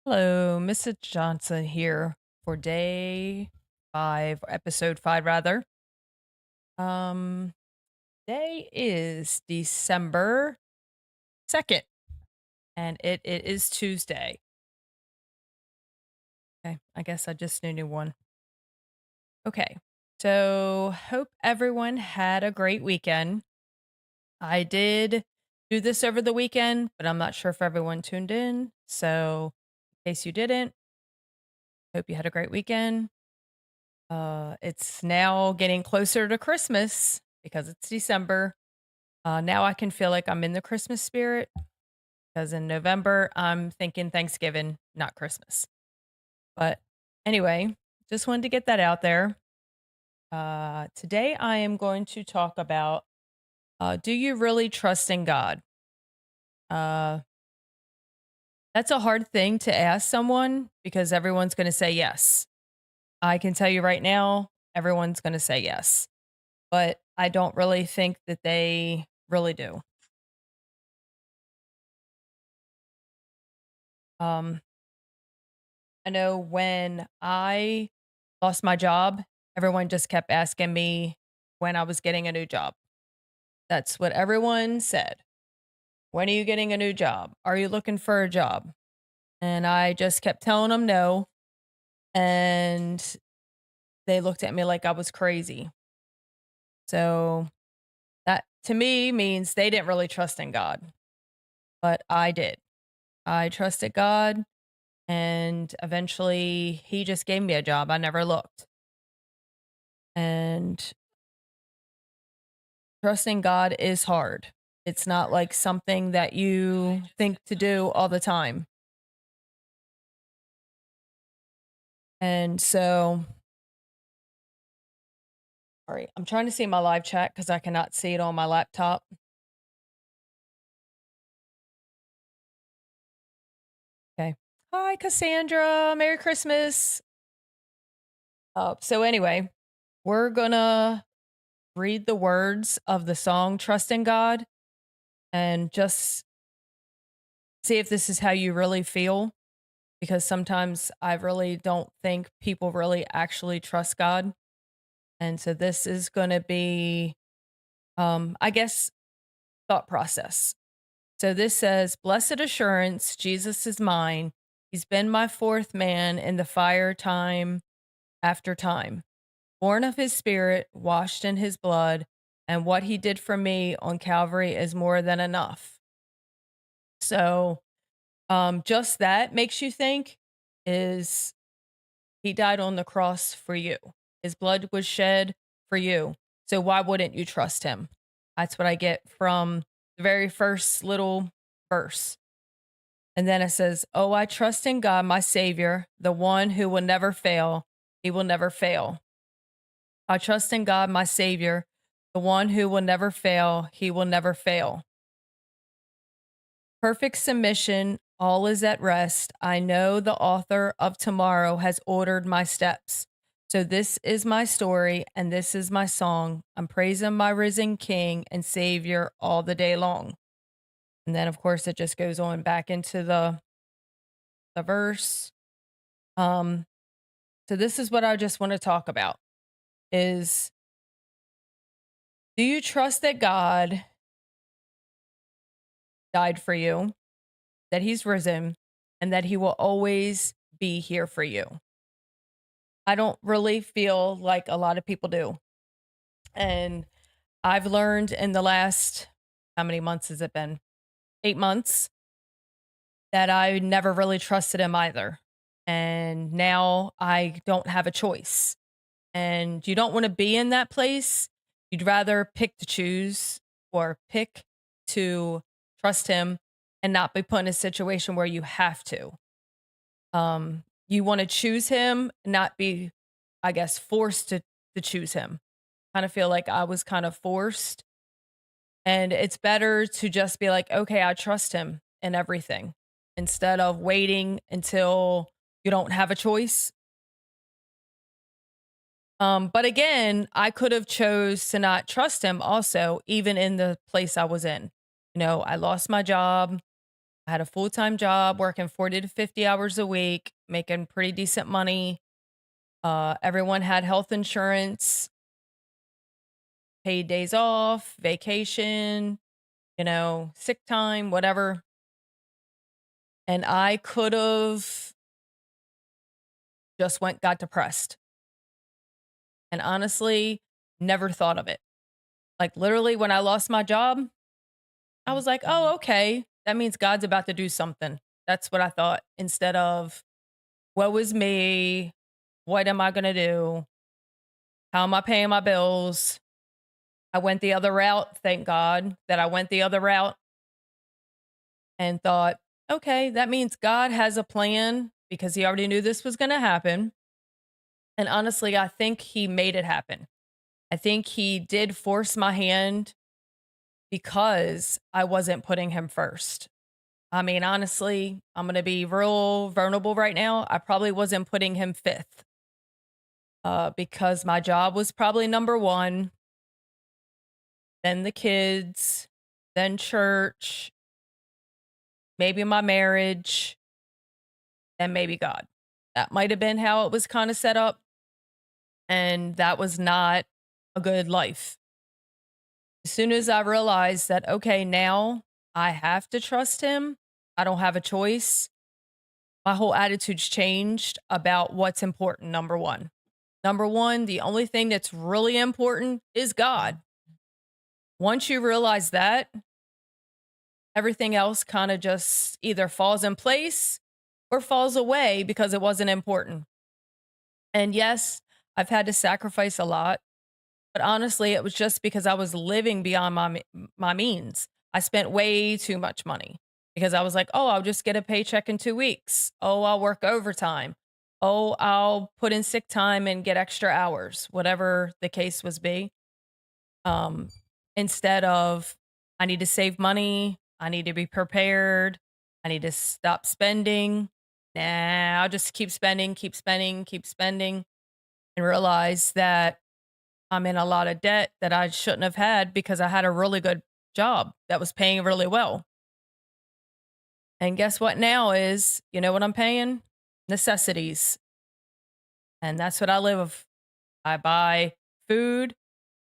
Hello, Mrs. Johnson here for day 5, episode 5 rather. Um, Day is December 2nd, and it is Tuesday. Okay, I guess I just knew new one. Okay, so hope everyone had a great weekend. I did do this over the weekend, but I'm not sure if everyone tuned in. So, in case you didn't, hope you had a great weekend. It's now getting closer to Christmas because it's December. Now I can feel like I'm in the Christmas spirit because in November I'm thinking Thanksgiving, not Christmas. But anyway, just wanted to get that out there. Today I am going to talk about do you really trust in God? Uh, that's a hard thing to ask someone because everyone's going to say yes. I can tell you right now, everyone's going to say yes. But I don't really think that they really do. Um, I know when I lost my job, everyone just kept asking me when I was getting a new job. That's what everyone said. When are you getting a new job? Are you looking for a job? And I just kept telling them no. And they looked at me like I was crazy. So that to me means they didn't really trust in God, but I did. I trusted God. And eventually, he just gave me a job. I never looked. And trusting God is hard. It's not like something that you think to do all the time. And so, sorry, I'm trying to see my live chat because I cannot see it on my laptop. Okay. Hi, Cassandra. Merry Christmas. So, anyway, we're going to read the words of the song Trust in God and just see if this is how you really feel because sometimes I really don't think people really actually trust God. And so this is going to be, I guess, thought process. So this says, Blessed assurance, Jesus is mine. He's been my fourth man in the fire time after time, born of his spirit, washed in his blood, and what he did for me on Calvary is more than enough. So just that makes you think is he died on the cross for you. His blood was shed for you. So why wouldn't you trust him? That's what I get from the very first little verse. And then it says, Oh, I trust in God, my Savior, the one who will never fail. He will never fail. I trust in God, my Savior, the one who will never fail. He will never fail. Perfect submission, all is at rest. I know the author of tomorrow has ordered my steps. So this is my story and this is my song. I'm praising my risen King and Savior all the day long. And then of course it just goes on back into the verse. Um so this is what I just want to talk about is do you trust that God died for you, that he's risen, and that he will always be here for you? I don't really feel like a lot of people do. And I've learned in the last, how many months has it been? 8 months that I never really trusted him either. And now I don't have a choice. And you don't want to be in that place. You'd rather pick to choose or pick to trust him and not be put in a situation where you have to. You want to choose him, not be, I guess, forced to choose him. Kind of feel like I was kind of forced. And it's better to just be like, okay, I trust him in everything instead of waiting until you don't have a choice. But again, I could have chose to not trust him also, even in the place I was in. You know, I lost my job. I had a full-time job working 40 to 50 hours a week, making pretty decent money. Everyone had health insurance, paid days off, vacation, sick time, whatever. And I could have just got depressed. And honestly, never thought of it. Like literally when I lost my job, I was like, "Oh, okay. That means God's about to do something." That's what I thought instead of, "Woe is me. What am I going to do? How am I paying my bills?" I went the other route. Thank God that I went the other route and thought, "Okay, that means God has a plan because he already knew this was going to happen." And honestly, I think he made it happen. I think he did force my hand because I wasn't putting him first. I mean, honestly, I'm going to be real vulnerable right now. I probably wasn't putting him fifth because my job was probably number one, then the kids, then church, maybe my marriage, then maybe God. That might have been how it was kind of set up. And that was not a good life. As soon as I realized that, okay, now I have to trust him, I don't have a choice, my whole attitude's changed about what's important, number one. Number one, the only thing that's really important is God. Once you realize that, everything else kind of just either falls in place or falls away because it wasn't important. And yes, I've had to sacrifice a lot. But honestly, it was just because I was living beyond my means. I spent way too much money because I was like, "Oh, I'll just get a paycheck in 2 weeks. Oh, I'll work overtime. Oh, I'll put in sick time and get extra hours," whatever the case was be. Um, Instead of I need to save money, I need to be prepared, I need to stop spending. Nah, I'll just keep spending, keep spending, keep spending, and realize that I'm in a lot of debt that I shouldn't have had because I had a really good job that was paying really well. And guess what now is, you know what I'm paying? Necessities. And that's what I live of. I buy food,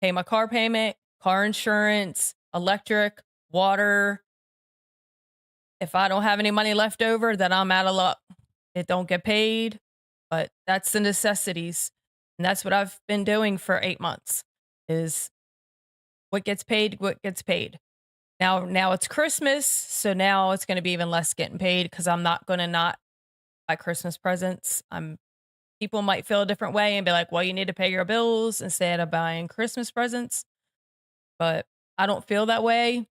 pay my car payment, car insurance, electric, water. If I don't have any money left over, then I'm out of luck. It don't get paid, but that's the necessities. And that's what I've been doing for 8 months is what gets paid, what gets paid. Now it's Christmas, so now it's gonna be even less getting paid because 'cause I'm not gonna not buy Christmas presents. People might feel a different way and be like, "Well, you need to pay your bills instead of buying Christmas presents," but I don't feel that way,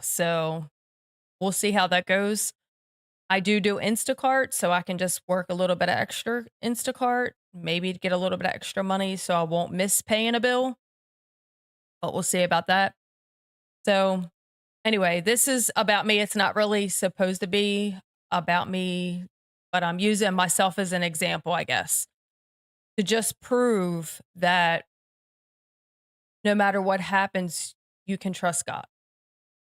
so we'll see how that goes. I do Instacart, so I can just work a little bit of extra Instacart, maybe to get a little bit of extra money so I won't miss paying a bill, but we'll see about that. So anyway, this is about me. It's not really supposed to be about me, but I'm using myself as an example, I guess, to just prove that no matter what happens, you can trust God.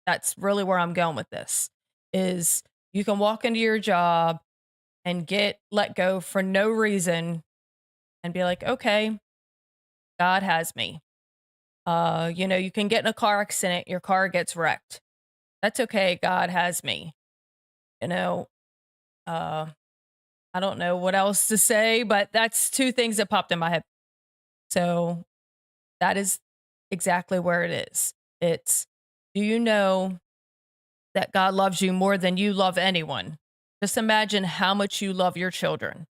That's really where I'm going with this is you can walk into your job and get let go for no reason and be like, "Okay, God has me." You can get in a car accident, your car gets wrecked. That's okay, God has me. You know, uh I don't know what else to say, but that's 2 things that popped in my head. So, that is exactly where it is. It's, do you know that God loves you more than you love anyone? Just imagine how much you love your children,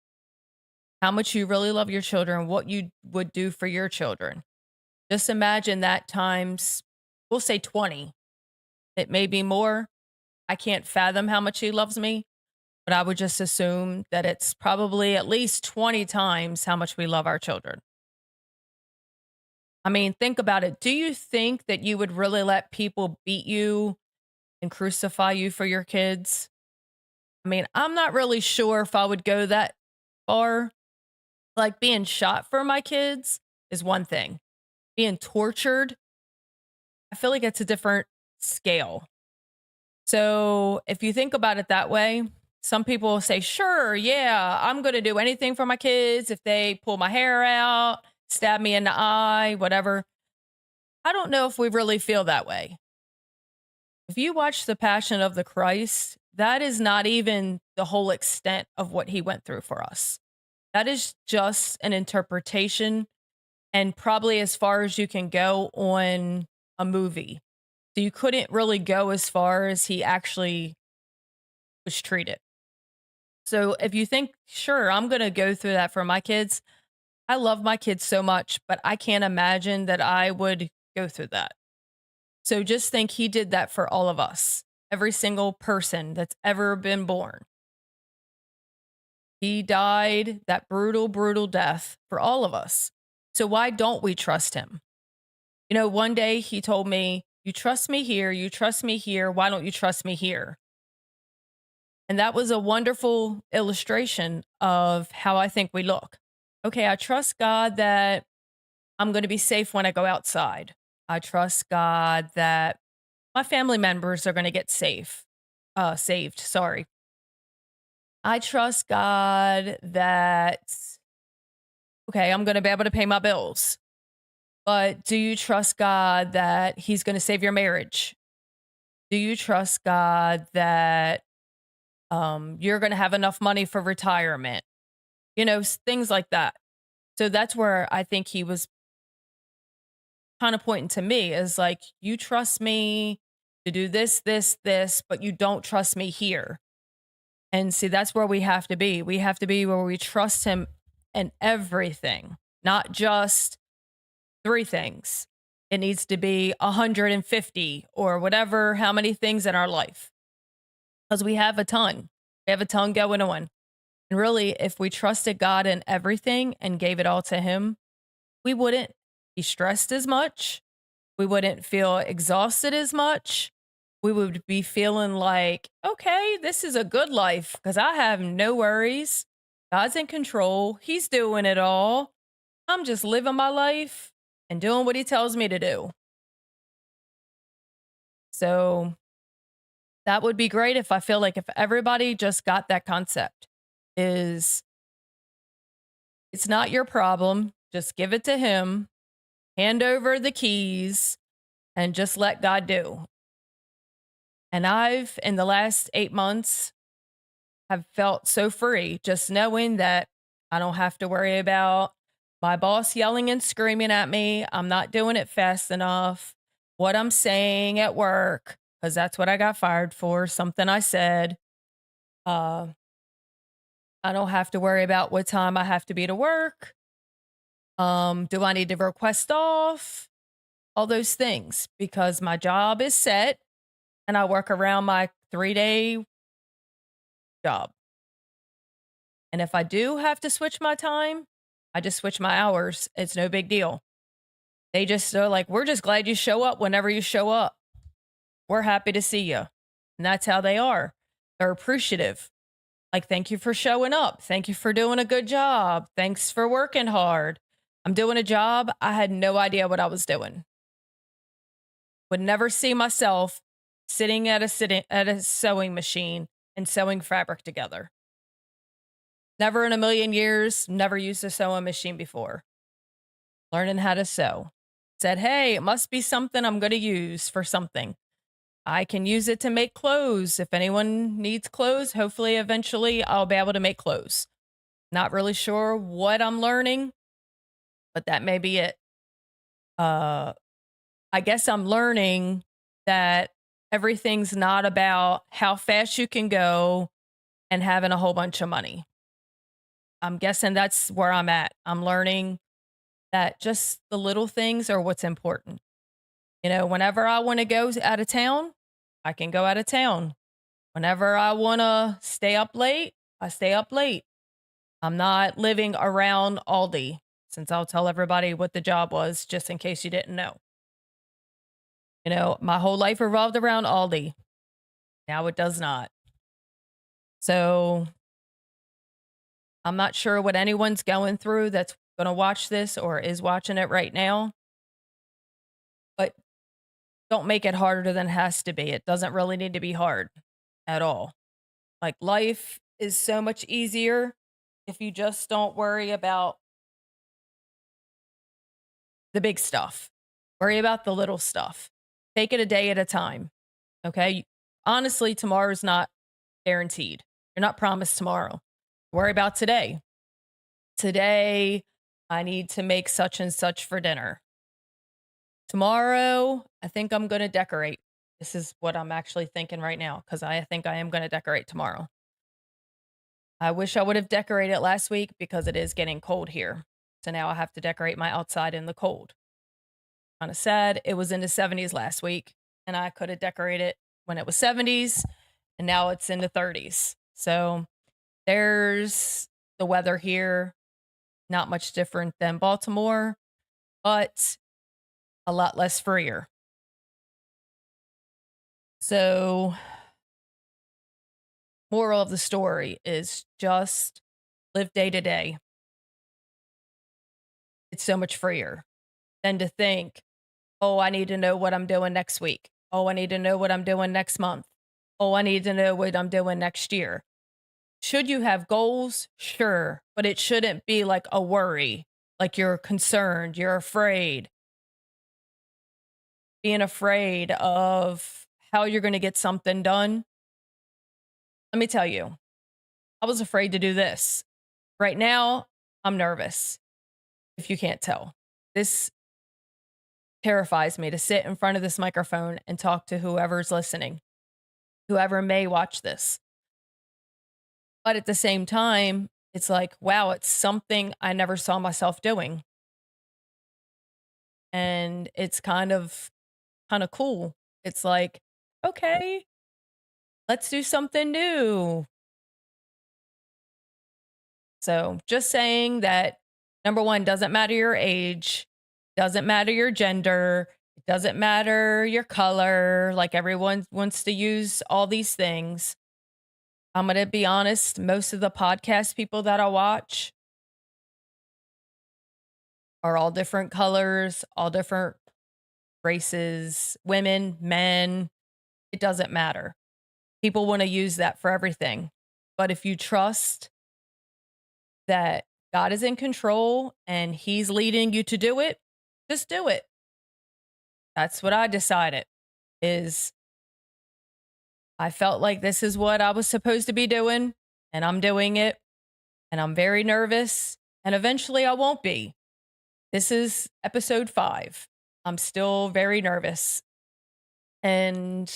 how much you really love your children, what you would do for your children. Just imagine that times, we'll say 20. It may be more. I can't fathom how much he loves me, but I would just assume that it's probably at least 20 times how much we love our children. I mean, think about it. Do you think that you would really let people beat you and crucify you for your kids? I mean, I'm not really sure if I would go that far. Like being shot for my kids is one thing. Being tortured, I feel like it's a different scale. So if you think about it that way, some people will say, sure, yeah, I'm going to do anything for my kids if they pull my hair out, stab me in the eye, whatever. I don't know if we really feel that way. If you watch The Passion of the Christ, that is not even the whole extent of what he went through for us. That is just an interpretation and probably as far as you can go on a movie. So you couldn't really go as far as he actually was treated. So if you think, sure, I'm going to go through that for my kids, I love my kids so much, but I can't imagine that I would go through that. So just think he did that for all of us, every single person that's ever been born. He died that brutal, brutal death for all of us. So why don't we trust him? You know, one day he told me, you trust me here, you trust me here. Why don't you trust me here? And that was a wonderful illustration of how I think we look. Okay, I trust God that I'm going to be safe when I go outside. I trust God that my family members are going to get saved. Sorry. I trust God that, okay, I'm going to be able to pay my bills. But do you trust God that He's going to save your marriage? Do you trust God that you're going to have enough money for retirement? You know, things like that. So that's where I think he was kind of pointing to me as like, you trust me to do this, this, this, but you don't trust me here. And see, that's where we have to be. We have to be where we trust him in everything, not just three things. It needs to be 150 or whatever, how many things in our life. Because we have a ton. We have a ton going on. And really, if we trusted God in everything and gave it all to him, we wouldn't be stressed as much. We wouldn't feel exhausted as much. We would be feeling like, okay, this is a good life because I have no worries. God's in control. He's doing it all. I'm just living my life and doing what he tells me to do. So that would be great if I feel like if everybody just got that concept is it's not your problem. Just give it to him, hand over the keys and just let God do. And I've, in the last 8 months, have felt so free just knowing that I don't have to worry about my boss yelling and screaming at me. I'm not doing it fast enough. What I'm saying at work, because that's what I got fired for, something I said. Uh, I don't have to worry about what time I have to be to work. Do I need to request off? All those things because my job is set and I work around my 3-day job. And if I do have to switch my time, I just switch my hours. It's no big deal. They just are like, we're just glad you show up whenever you show up. We're happy to see you. And that's how they are. They're appreciative. Like, thank you for showing up. Thank you for doing a good job. Thanks for working hard. I'm doing a job. I had no idea what I was doing. Would never see myself sitting at a sewing machine and sewing fabric together. Never in a million years, never used a sewing machine before. Learning how to sew. Said, hey, it must be something I'm going to use for something. I can use it to make clothes. If anyone needs clothes, hopefully eventually I'll be able to make clothes. Not really sure what I'm learning, but that may be it. I guess I'm learning that everything's not about how fast you can go and having a whole bunch of money. I'm guessing that's where I'm at. I'm learning that just the little things are what's important. You know, whenever I want to go out of town, I can go out of town. Whenever I want to stay up late, I stay up late. I'm not living around Aldi, since I'll tell everybody what the job was just in case you didn't know. You know, my whole life revolved around Aldi. Now it does not. So I'm not sure what anyone's going through that's going to watch this or is watching it right now. But don't make it harder than it has to be. It doesn't really need to be hard at all. Like, life is so much easier if you just don't worry about the big stuff. Worry about the little stuff. Take it a day at a time. Okay. Honestly, tomorrow's not guaranteed. You're not promised tomorrow. Worry about today. Today, I need to make such and such for dinner. Tomorrow, I think I'm going to decorate. This is what I'm actually thinking right now because I think I am going to decorate tomorrow. I wish I would have decorated last week because it is getting cold here. So now I have to decorate my outside in the cold. Kind of sad. It was in the 70s last week and I could have decorated when it was 70s and now it's in the 30s. So there's the weather here. Not much different than Baltimore, but a lot less freer. So, moral of the story is just live day to day. It's so much freer than to think, oh, I need to know what I'm doing next week. Oh, I need to know what I'm doing next month. Oh, I need to know what I'm doing next year. Should you have goals? Sure. But it shouldn't be like a worry, like you're concerned, you're afraid, being afraid of how you're going to get something done. Let me tell you, I was afraid to do this. Right now, I'm nervous, if you can't tell. This terrifies me to sit in front of this microphone and talk to whoever's listening, whoever may watch this. But at the same time, it's like, wow, it's something I never saw myself doing. And it's kind of cool. It's like, okay, let's do something new. So just saying that number one, doesn't matter your age, doesn't matter your gender, it doesn't matter your color. Like everyone wants to use all these things. I'm going to be honest, most of the podcast people that I watch are all different colors, all different races, women, men. It doesn't matter. People want to use that for everything. But if you trust that God is in control and he's leading you to do it, just do it. That's what I decided is I felt like this is what I was supposed to be doing and I'm doing it and I'm very nervous and eventually I won't be. This is episode 5. I'm still very nervous and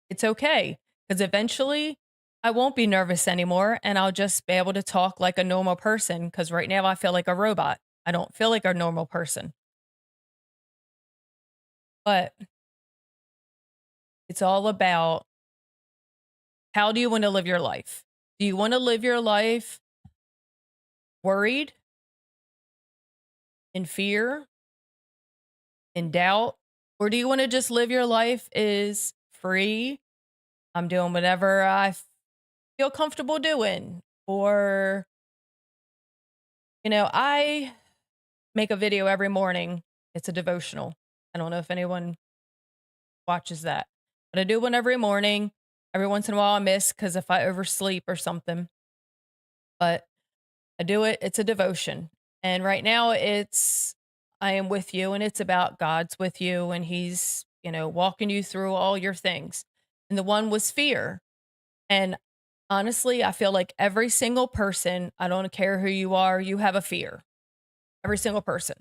it's okay because eventually I won't be nervous anymore and I'll just be able to talk like a normal person because right now I feel like a robot. I don't feel like a normal person. But it's all about how do you want to live your life? Do you want to live your life worried, in fear, in doubt? Or do you want to just live your life is free? I'm doing whatever I feel comfortable doing. Or, I make a video every morning. It's a devotional. I don't know if anyone watches that, but I do one every morning. Every once in a while I miss because if I oversleep or something, but I do it. It's a devotion. And right now it's I am with you and it's about God's with you and he's, walking you through all your things. And the one was fear. And honestly, I feel like every single person, I don't care who you are, you have a fear. Every single person,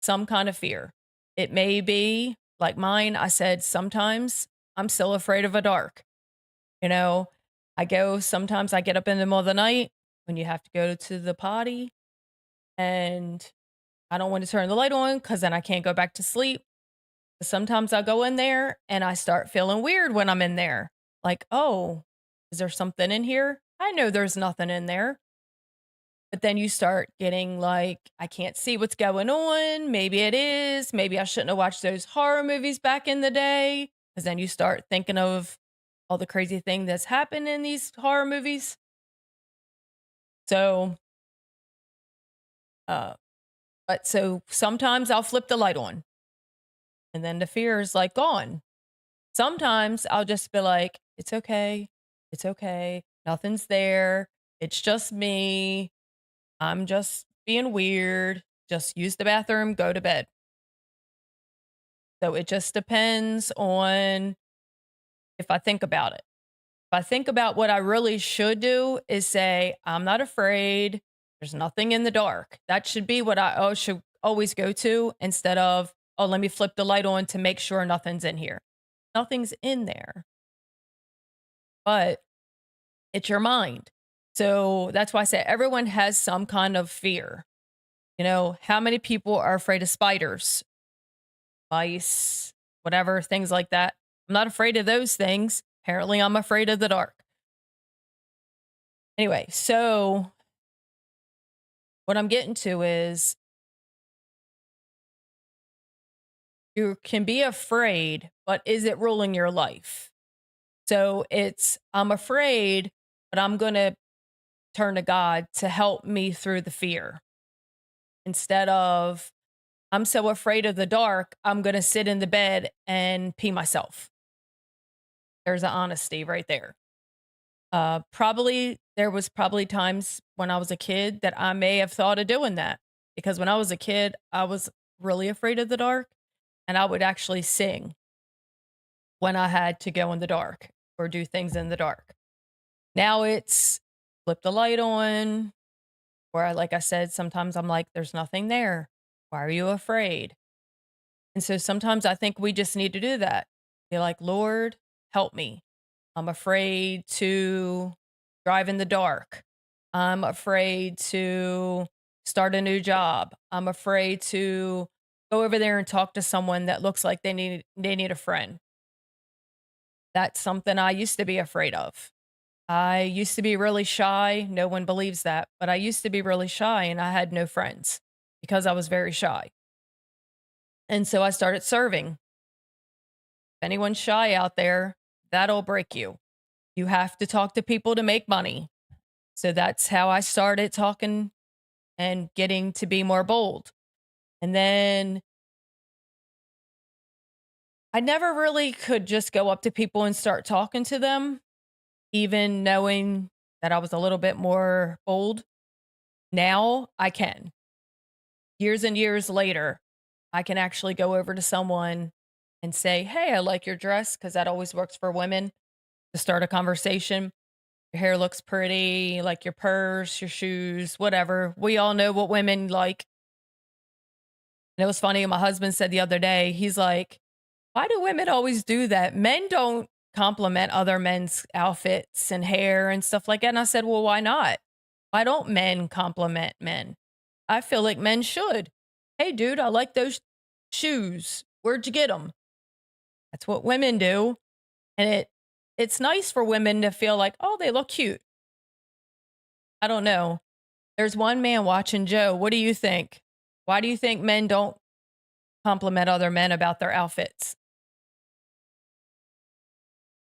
some kind of fear. It may be like mine. I said, sometimes I'm still afraid of a dark. You know, sometimes I get up in the middle of the night when you have to go to the potty and I don't want to turn the light on because then I can't go back to sleep. Sometimes I go in there and I start feeling weird when I'm in there. Like, oh, is there something in here? I know there's nothing in there. But then you start getting like, I can't see what's going on. Maybe it is. Maybe I shouldn't have watched those horror movies back in the day. Because then you start thinking of all the crazy thing that's happened in these horror movies. So, but so sometimes I'll flip the light on. and then the fear is like gone. Sometimes I'll just be like, it's okay. It's okay. Nothing's there. It's just me. I'm just being weird. Just use the bathroom, go to bed. So it just depends on if I think about it. If I think about what I really should do is say, I'm not afraid. There's nothing in the dark. That should be what I should always go to instead of, oh, let me flip the light on to make sure nothing's in here. Nothing's in there, but it's your mind. So that's why I say everyone has some kind of fear. You know, how many people are afraid of spiders, mice, whatever, things like that? I'm not afraid of those things. Apparently, I'm afraid of the dark. Anyway, so what I'm getting to is you can be afraid, but is it ruling your life? So it's, I'm afraid, but I'm going to turn to God to help me through the fear instead of, I'm so afraid of the dark, I'm going to sit in the bed and pee myself. There's an honesty right there. Probably there was probably times when I was a kid that I may have thought of doing that because when I was a kid, I was really afraid of the dark and I would actually sing when I had to go in the dark or do things in the dark. Now it's flip the light on, or like I said, sometimes I'm like, there's nothing there. Why are you afraid? And so sometimes I think we just need to do that. Be like, Lord, help me. I'm afraid to drive in the dark. I'm afraid to start a new job. I'm afraid to go over there and talk to someone that looks like they need a friend. That's something I used to be afraid of. I used to be really shy. No one believes that, but I used to be really shy and I had no friends because I was very shy. And so I started serving. If anyone's shy out there, that'll break you. You have to talk to people to make money. So that's how I started talking and getting to be more bold. And then I never really could just go up to people and start talking to them, even knowing that I was a little bit more bold. Now I can. Years and years later, I can actually go over to someone and say, hey, I like your dress, because that always works for women to start a conversation. Your hair looks pretty, like your purse, your shoes, whatever. We all know what women like. And it was funny. My husband said the other day, he's like, why do women always do that? Men don't compliment other men's outfits and hair and stuff like that. And I said, well, why not? Why don't men compliment men? I feel like men should. Hey, dude, I like those shoes. Where'd you get them? That's what women do. And it's nice for women to feel like, oh, they look cute. I don't know. There's one man watching Joe. What do you think? Why do you think men don't compliment other men about their outfits?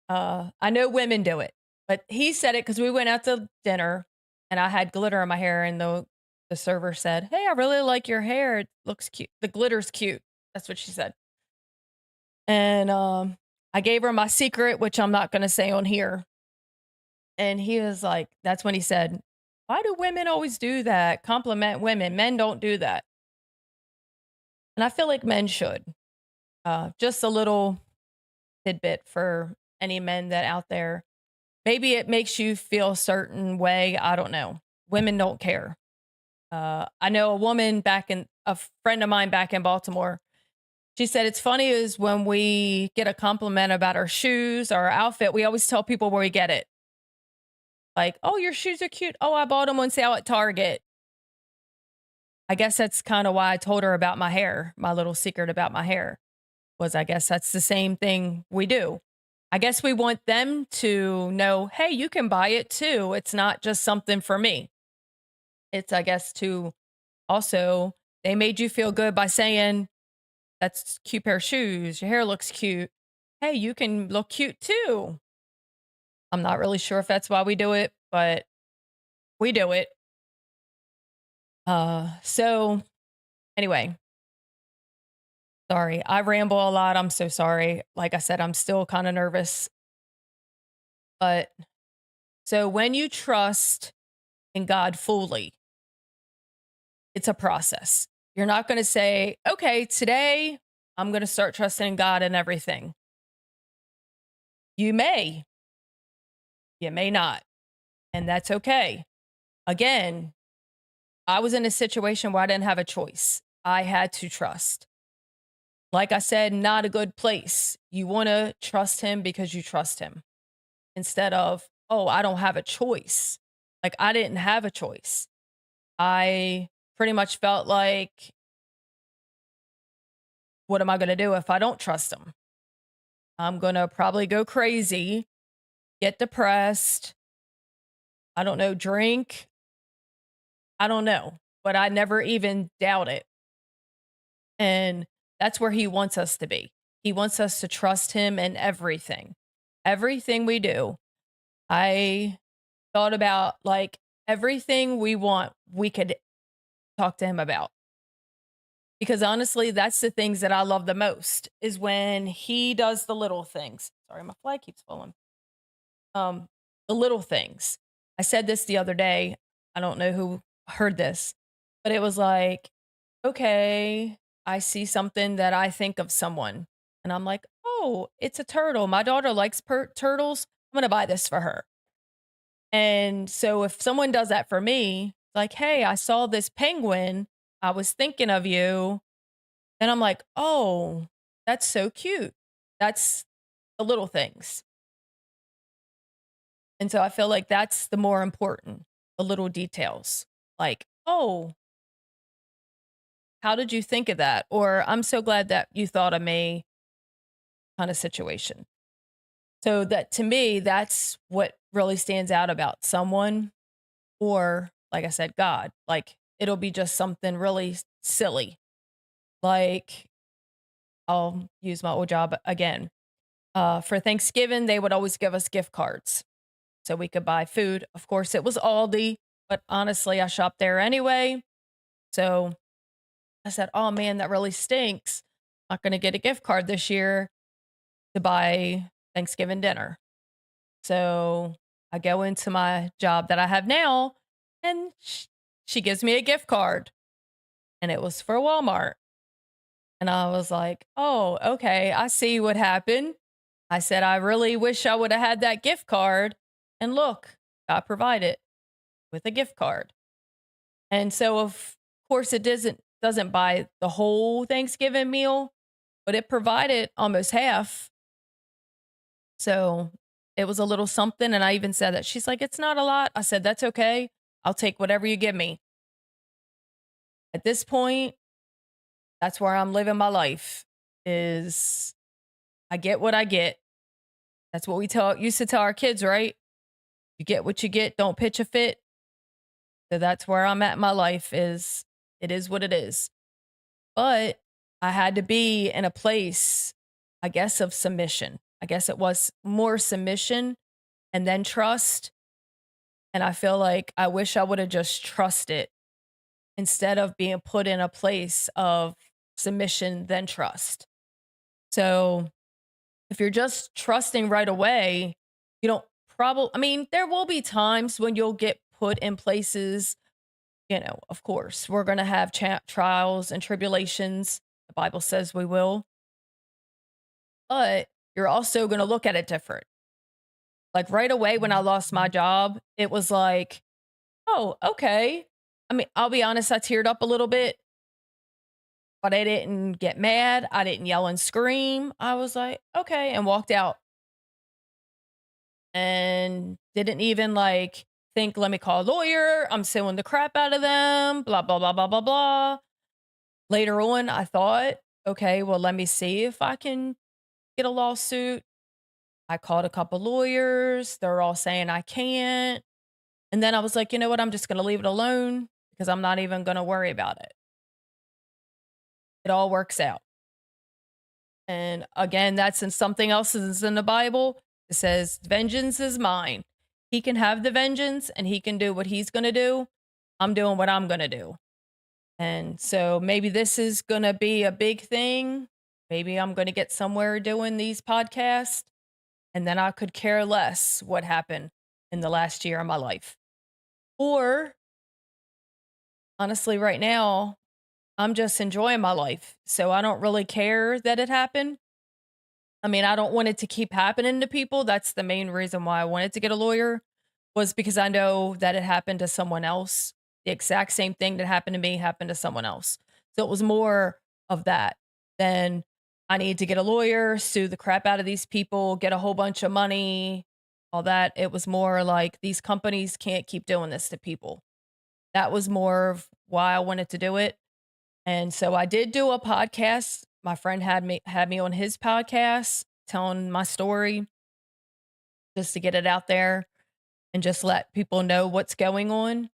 I know women do it, but he said it because we went out to dinner and I had glitter in my hair, and the server said, "Hey, I really like your hair. It looks cute. The glitter's cute." That's what she said. And I gave her my secret, which I'm not going to say on here. And he was like, that's when he said, "Why do women always do that? Compliment women. Men don't do that." And I feel like men should. Just a little tidbit for any men that out there. Maybe it makes you feel a certain way. I don't know. Women don't care. I know a friend of mine back in Baltimore. She said it's funny is when we get a compliment about our shoes or our outfit, we always tell people where we get it. Like, oh, your shoes are cute. Oh, I bought them on sale at Target. I guess that's kind of why I told her about my hair. My little secret about my hair was, I guess that's the same thing we do. I guess we want them to know, hey, you can buy it too. It's not just something for me. It's, I guess, to also, they made you feel good by saying, that's a cute pair of shoes. Your hair looks cute. Hey, you can look cute too. I'm not really sure if that's why we do it, but we do it. So anyway, Sorry, I ramble a lot. I'm so sorry. Like I said, I'm still kind of nervous. But so when you trust in God fully, it's a process. You're not going to say, okay, today I'm going to start trusting in God and everything. You may, you may not. And that's okay. Again, I was in a situation where I didn't have a choice. I had to trust. Like I said, not a good place. You want to trust him because you trust him instead of, oh, I don't have a choice. Like I didn't have a choice. I pretty much felt like, what am I going to do if I don't trust him? I'm going to probably go crazy, get depressed. I don't know, drink. I don't know, but I never even doubt it. And that's where he wants us to be. He wants us to trust him in everything, everything we do. I thought about like everything we want, we could talk to him about. Because honestly, that's the things that I love the most is when he does the little things. Sorry, my flag keeps falling. Um, the little things. I said this the other day. I don't know who heard this, but it was like, okay, I see something that I think of someone, and I'm like, oh, it's a turtle. My daughter likes turtles. I'm gonna buy this for her. And so if someone does that for me, like, hey, I saw this penguin. I was thinking of you. And I'm like, oh, that's so cute. That's the little things. And so I feel like that's the more important, the little details. Like, oh, how did you think of that? Or I'm so glad that you thought of me kind of situation. So that to me, that's what really stands out about someone or, like I said, God. Like it'll be just something really silly. Like I'll use my old job again. For Thanksgiving, they would always give us gift cards so we could buy food. Of course, it was Aldi, but honestly, I shopped there anyway. So I said, oh man, that really stinks. Not going to get a gift card this year to buy Thanksgiving dinner. So I go into my job that I have now, and she gives me a gift card, and it was for Walmart. And I was like, oh, okay, I see what happened. I said, I really wish I would have had that gift card. And look, God provided with a gift card. And so of course it doesn't buy the whole Thanksgiving meal, but it provided almost half. So it was a little something. And I even said that. She's like, it's not a lot. I said, that's okay. I'll take whatever you give me. At this point, that's where I'm living my life is I get what I get. That's what we used to tell our kids, right? You get what you get, don't pitch a fit. So that's where I'm at in my life is it is what it is. But I had to be in a place, I guess, of submission. I guess it was more submission and then trust. And I feel like I wish I would have just trusted instead of being put in a place of submission, then trust. So if you're just trusting right away, you don't probably, I mean, there will be times when you'll get put in places, of course, we're going to have trials and tribulations. The Bible says we will, but you're also going to look at it different. Like right away when I lost my job, it was like, oh, okay. I mean, I'll be honest, I teared up a little bit, but I didn't get mad. I didn't yell and scream. I was like, okay, and walked out and didn't even like think, let me call a lawyer. I'm suing the crap out of them, blah, blah, blah, blah, blah, blah. Later on, I thought, okay, well, let me see if I can get a lawsuit. I called a couple lawyers. They're all saying I can't. And then I was like, you know what? I'm just going to leave it alone because I'm not even going to worry about it. It all works out. And again, that's in something else is in the Bible. It says, vengeance is mine. He can have the vengeance and he can do what he's going to do. I'm doing what I'm going to do. And so maybe this is going to be a big thing. maybe I'm going to get somewhere doing these podcasts, and then I could care less what happened in the last year of my life. Or honestly, right now, I'm just enjoying my life. So I don't really care that it happened. I mean, I don't want it to keep happening to people. That's the main reason why I wanted to get a lawyer, was because I know that it happened to someone else. The exact same thing that happened to me happened to someone else. So it was more of that than I need to get a lawyer, sue the crap out of these people, get a whole bunch of money, all that. It was more like these companies can't keep doing this to people. That was more of why I wanted to do it. And so I did do a podcast. My friend had me on his podcast telling my story just to get it out there and just let people know what's going on.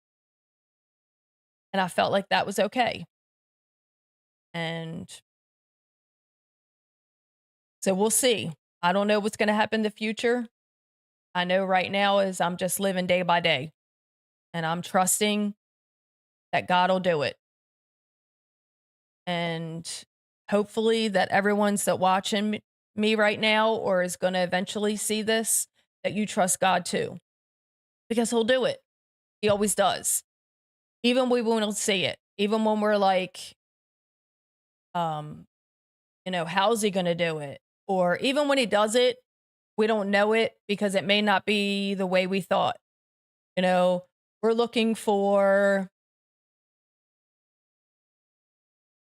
And I felt like that was okay. And so we'll see. I don't know what's going to happen in the future. I know right now is I'm just living day by day, and I'm trusting that God will do it. And hopefully that everyone's that watching me right now or is going to eventually see this, that you trust God too, because he'll do it. He always does. Even when we won't see it, even when we're like, um, how's he going to do it? Or even when he does it, we don't know it because it may not be the way we thought. You know, we're looking for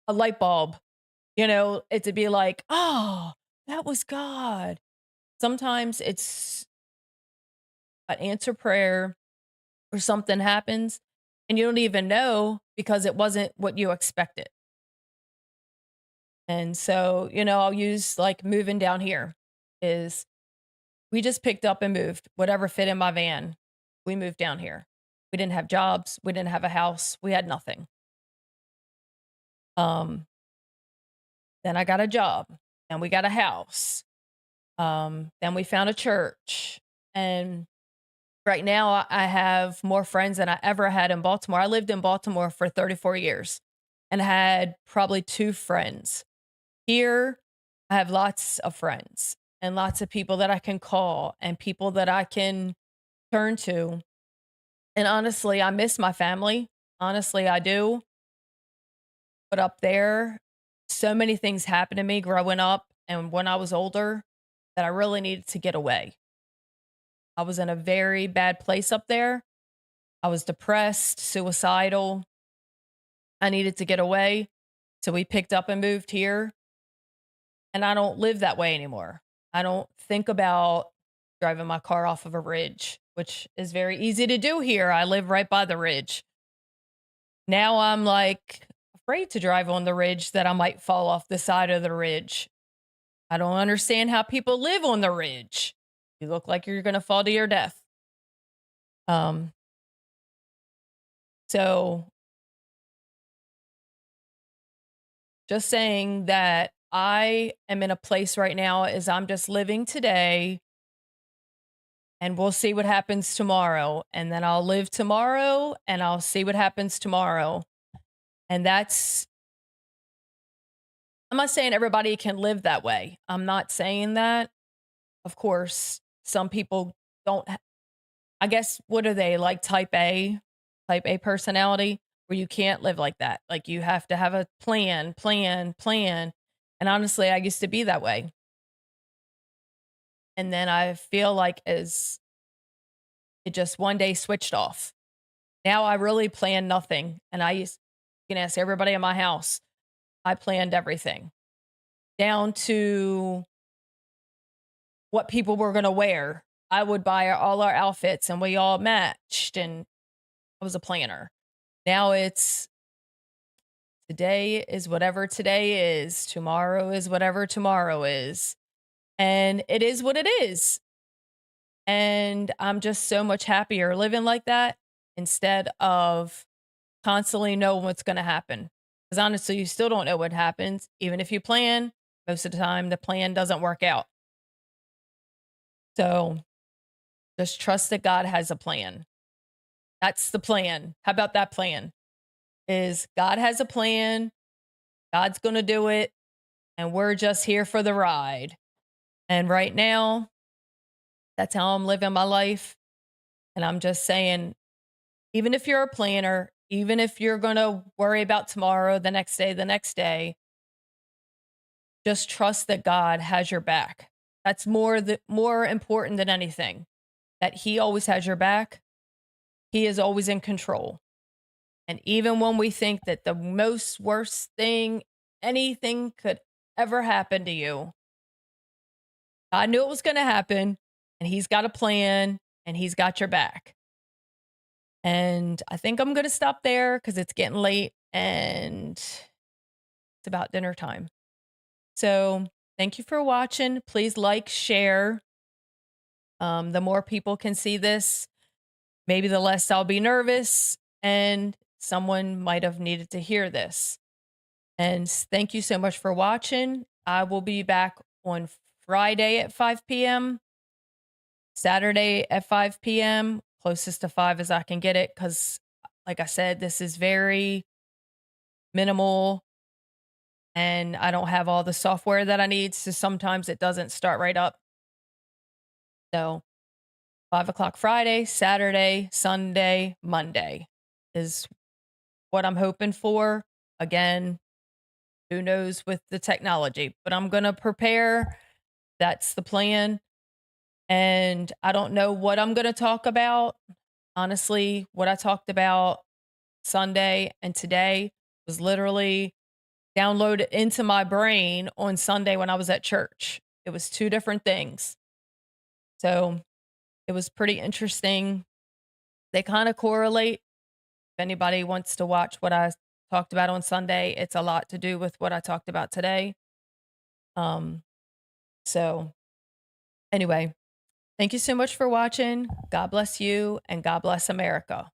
a light bulb, it to be like, oh, that was God. Sometimes it's an answer prayer or something happens and you don't even know because it wasn't what you expected. And so, I'll use like moving down here is we just picked up and moved whatever fit in my van. We moved down here. We didn't have jobs. We didn't have a house. We had nothing. Um, then I got a job and we got a house. Then we found a church. And right now I have more friends than I ever had in Baltimore. I lived in Baltimore for 34 years and had probably 2 friends. Here, I have lots of friends and lots of people that I can call and people that I can turn to. And honestly, I miss my family. Honestly, I do. But up there, so many things happened to me growing up and when I was older that I really needed to get away. I was in a very bad place up there. I was depressed, suicidal. I needed to get away. So we picked up and moved here. And I don't live that way anymore. I don't think about driving my car off of a ridge, which is very easy to do here. I live right by the ridge. Now I'm like afraid to drive on the ridge that I might fall off the side of the ridge. I don't understand how people live on the ridge. You look like you're going to fall to your death. Um, so just saying that I am in a place right now is I'm just living today and we'll see what happens tomorrow. And then I'll live tomorrow and I'll see what happens tomorrow. And I'm not saying everybody can live that way. I'm not saying that. Of course, some people don't. I guess, what are they like type A personality where you can't live like that. Like you have to have a plan. And honestly, I used to be that way. And then I feel like as it just one day switched off. Now I really plan nothing. And you can ask everybody in my house, I planned everything down to what people were going to wear. I would buy all our outfits and we all matched. And I was a planner. Now it's today is whatever today is. Tomorrow is whatever tomorrow is. And it is what it is. And I'm just so much happier living like that instead of constantly knowing what's going to happen. Because honestly, you still don't know what happens. Even if you plan, most of the time, the plan doesn't work out. So just trust that God has a plan. That's the plan. How about that plan? Is God has a plan, God's going to do it, and we're just here for the ride. And right now, that's how I'm living my life. And I'm just saying, even if you're a planner, even if you're going to worry about tomorrow, the next day, just trust that God has your back. That's more important than anything. That he always has your back. He is always in control. And even when we think that the most worst thing, anything could ever happen to you, God knew it was going to happen, and he's got a plan, and he's got your back. And I think I'm going to stop there because it's getting late and it's about dinner time. So thank you for watching. Please like, share. The more people can see this, maybe the less I'll be nervous, and someone might have needed to hear this. And thank you so much for watching. I will be back on Friday at 5 p.m., Saturday at 5 p.m., closest to 5 as I can get it, because, like I said, this is very minimal and I don't have all the software that I need. So sometimes it doesn't start right up. So 5 o'clock Friday, Saturday, Sunday, Monday is what I'm hoping for. Again, who knows with the technology, but I'm going to prepare. That's the plan. And I don't know what I'm going to talk about. Honestly, what I talked about Sunday and today was literally downloaded into my brain on Sunday when I was at church. It was two different things. So it was pretty interesting. They kind of correlate. If anybody wants to watch what I talked about on Sunday, it's a lot to do with what I talked about today. So anyway, thank you so much for watching. God bless you and God bless America.